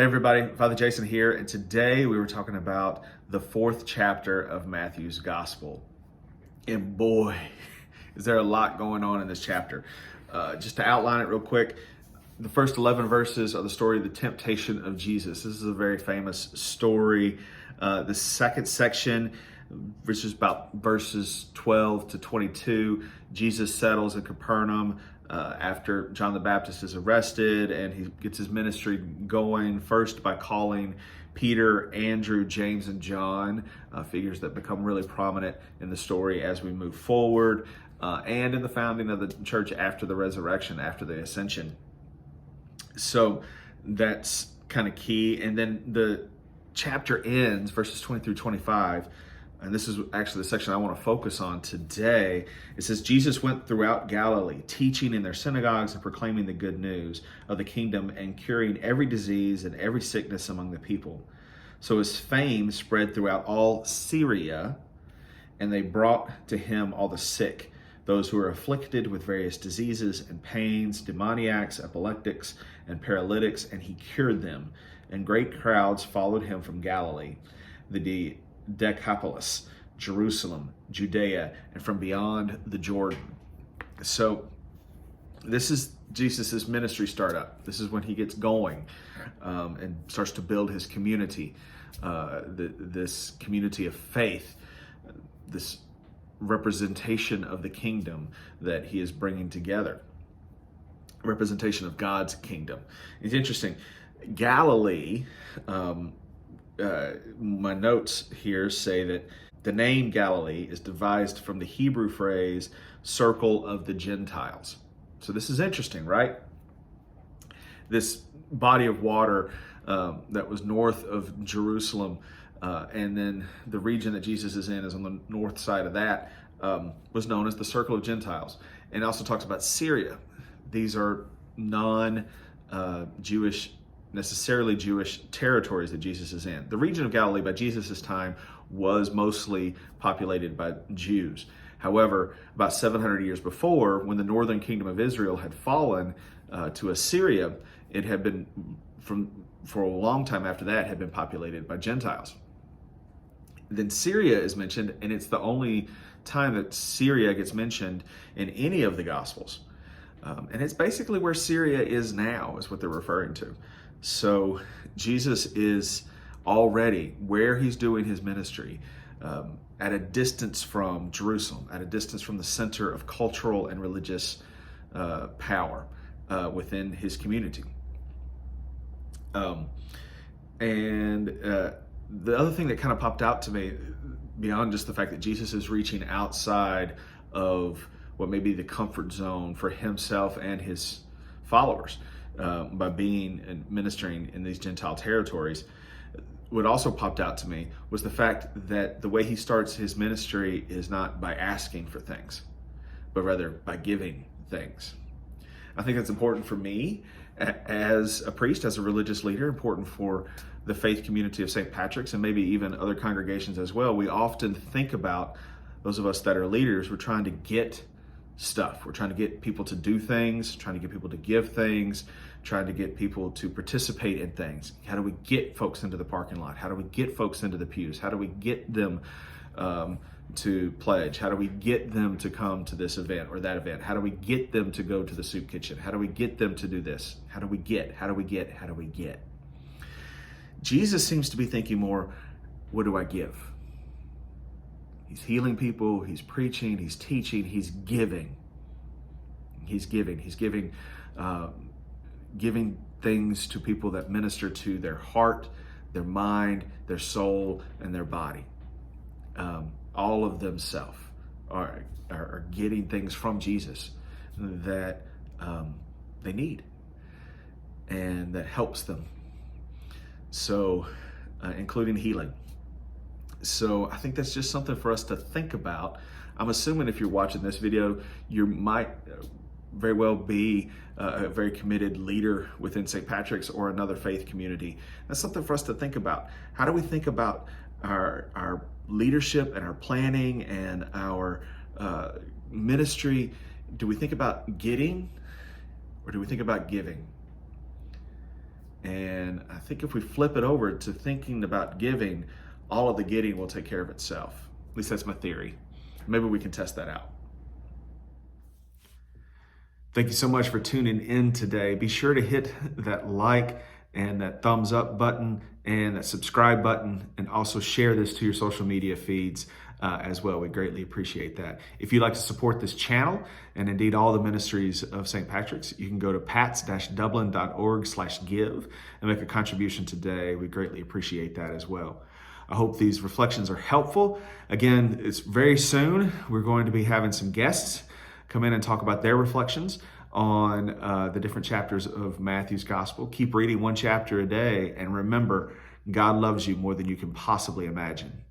everybody, Father Jason here, and today we were talking about the fourth chapter of Matthew's Gospel. And boy, is there a lot going on in this chapter. Just to outline it real quick, the first 11 verses are the story of the temptation of Jesus. This is a very famous story. The second section, which is about verses 12 to 22, Jesus settles in Capernaum after John the Baptist is arrested, and he gets his ministry going first by calling Peter, Andrew, James, and John, figures that become really prominent in the story as we move forward, and in the founding of the church after the resurrection, after the ascension. So that's kind of key. And then the chapter ends, verses 20 through 25, and this is actually the section I want to focus on today. It says, Jesus went throughout Galilee, teaching in their synagogues and proclaiming the good news of the kingdom and curing every disease and every sickness among the people. So his fame spread throughout all Syria, and they brought to him all the sick, those who were afflicted with various diseases and pains, demoniacs, epileptics, and paralytics, and he cured them. And great crowds followed him from Galilee, the Decapolis, Jerusalem, Judea, and from beyond the Jordan. So this is Jesus's ministry startup. This is when he gets going and starts to build his community, this community of faith, this representation of the kingdom that he is bringing together, representation of God's kingdom. It's interesting. Galilee, my notes here say that the name Galilee is devised from the Hebrew phrase circle of the Gentiles. So this is interesting, right? This body of water that was north of Jerusalem, and then the region that Jesus is in is on the north side of that, was known as the circle of Gentiles. And it also talks about Syria. These are non-Jewish, necessarily Jewish territories that Jesus is in. The region of Galilee by Jesus' time was mostly populated by Jews. However, about 700 years before, when the northern kingdom of Israel had fallen to Assyria, it had been, for a long time after that, had been populated by Gentiles. Then Syria is mentioned, and it's the only time that Syria gets mentioned in any of the Gospels. And it's basically where Syria is now, is what they're referring to. So Jesus is already, where he's doing his ministry, at a distance from Jerusalem, at a distance from the center of cultural and religious power within his community. The other thing that kind of popped out to me, beyond just the fact that Jesus is reaching outside of what may be the comfort zone for himself and his followers by being and ministering in these Gentile territories, what also popped out to me was the fact that the way he starts his ministry is not by asking for things, but rather by giving things. I think that's important for me as a priest, as a religious leader, important for the faith community of St. Patrick's and maybe even other congregations as well. We often think about, those of us that are leaders, we're trying to get stuff. We're trying to get people to do things, trying to get people to give things, trying to get people to participate in things. How do we get folks into the parking lot? How do we get folks into the pews? How do we get them to pledge? How do we get them to come to this event or that event? How do we get them to go to the soup kitchen? How do we get them to do this? How do we get? Jesus seems to be thinking more, what do I give? He's healing people, he's preaching, he's teaching, he's giving. He's giving things to people that minister to their heart, their mind, their soul, and their body. All of themselves are getting things from Jesus that they need and that helps them. So, including healing. So I think that's just something for us to think about. I'm assuming if you're watching this video, you might very well be a very committed leader within St. Patrick's or another faith community. That's something for us to think about. How do we think about our leadership and our planning and our ministry? Do we think about getting or do we think about giving? And I think if we flip it over to thinking about giving, all of the getting will take care of itself. At least that's my theory. Maybe we can test that out. Thank you so much for tuning in today. Be sure to hit that like and that thumbs up button and that subscribe button, and also share this to your social media feeds as well. We greatly appreciate that. If you'd like to support this channel and indeed all the ministries of St. Patrick's, you can go to pats-dublin.org/give and make a contribution today. We greatly appreciate that as well. I hope these reflections are helpful. Again, it's very soon. We're going to be having some guests come in and talk about their reflections on the different chapters of Matthew's gospel. Keep reading one chapter a day, and remember, God loves you more than you can possibly imagine.